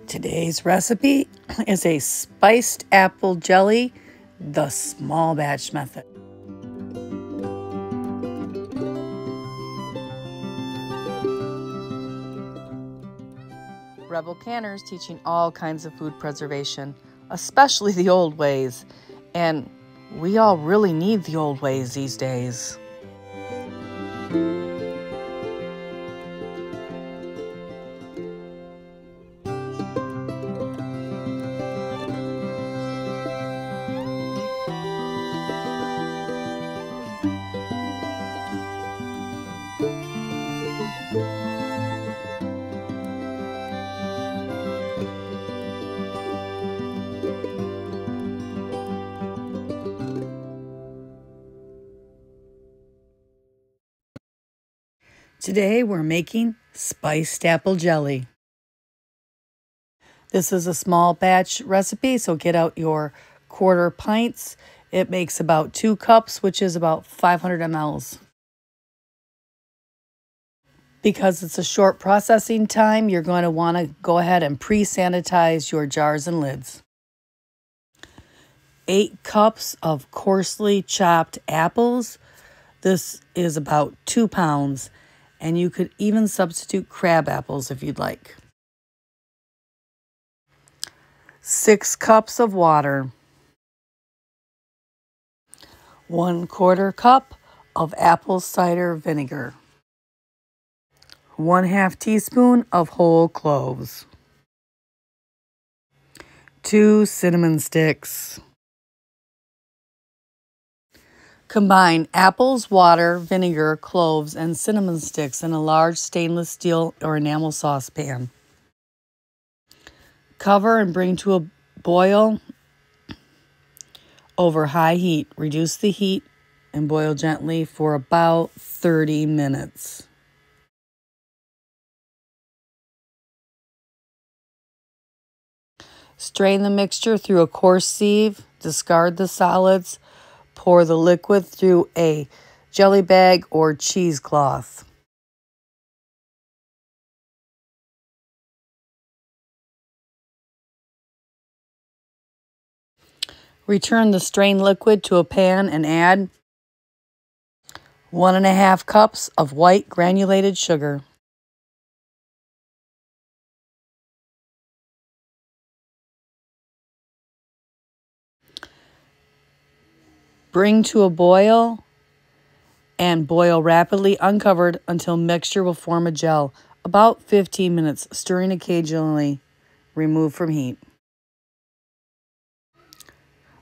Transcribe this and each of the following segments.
Today's recipe is a spiced apple jelly, the small batch method. Rebel Canners teaching all kinds of food preservation, especially the old ways. And we all really need the old ways these days. Today we're making spiced apple jelly. This is a small batch recipe, so get out your quarter pints. It makes about 2 cups, which is about 500 mLs. Because it's a short processing time, you're going to want to go ahead and pre-sanitize your jars and lids. 8 cups of coarsely chopped apples. This is about 2 pounds. And you could even substitute crab apples if you'd like. 6 cups of water. 1/4 cup of apple cider vinegar. 1/2 teaspoon of whole cloves. 2 cinnamon sticks. Combine apples, water, vinegar, cloves, and cinnamon sticks in a large stainless steel or enamel saucepan. Cover and bring to a boil over high heat. Reduce the heat and boil gently for about 30 minutes. Strain the mixture through a coarse sieve. Discard the solids. Pour the liquid through a jelly bag or cheesecloth. Return the strained liquid to a pan and add 1½ cups of white granulated sugar. Bring to a boil and boil rapidly uncovered until mixture will form a gel. About 15 minutes, stirring occasionally. Remove from heat.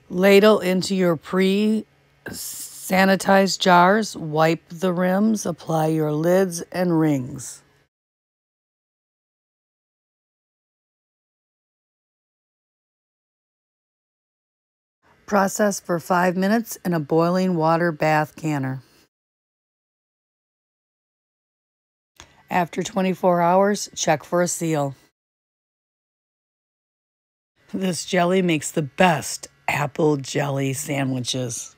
Ladle into your pre-sanitized jars. Wipe the rims. Apply your lids and rings. Process for 5 minutes in a boiling water bath canner. After 24 hours, check for a seal. This jelly makes the best apple jelly sandwiches.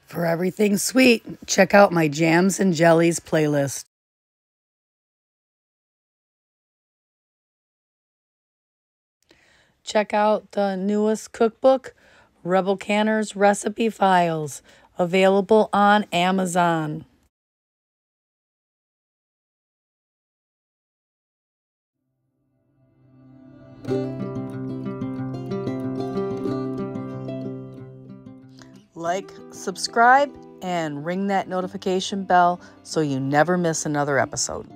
For everything sweet, check out my Jams and Jellies playlist. Check out the newest cookbook, Rebel Canners Recipe Files, available on Amazon. Like, subscribe, and ring that notification bell so you never miss another episode.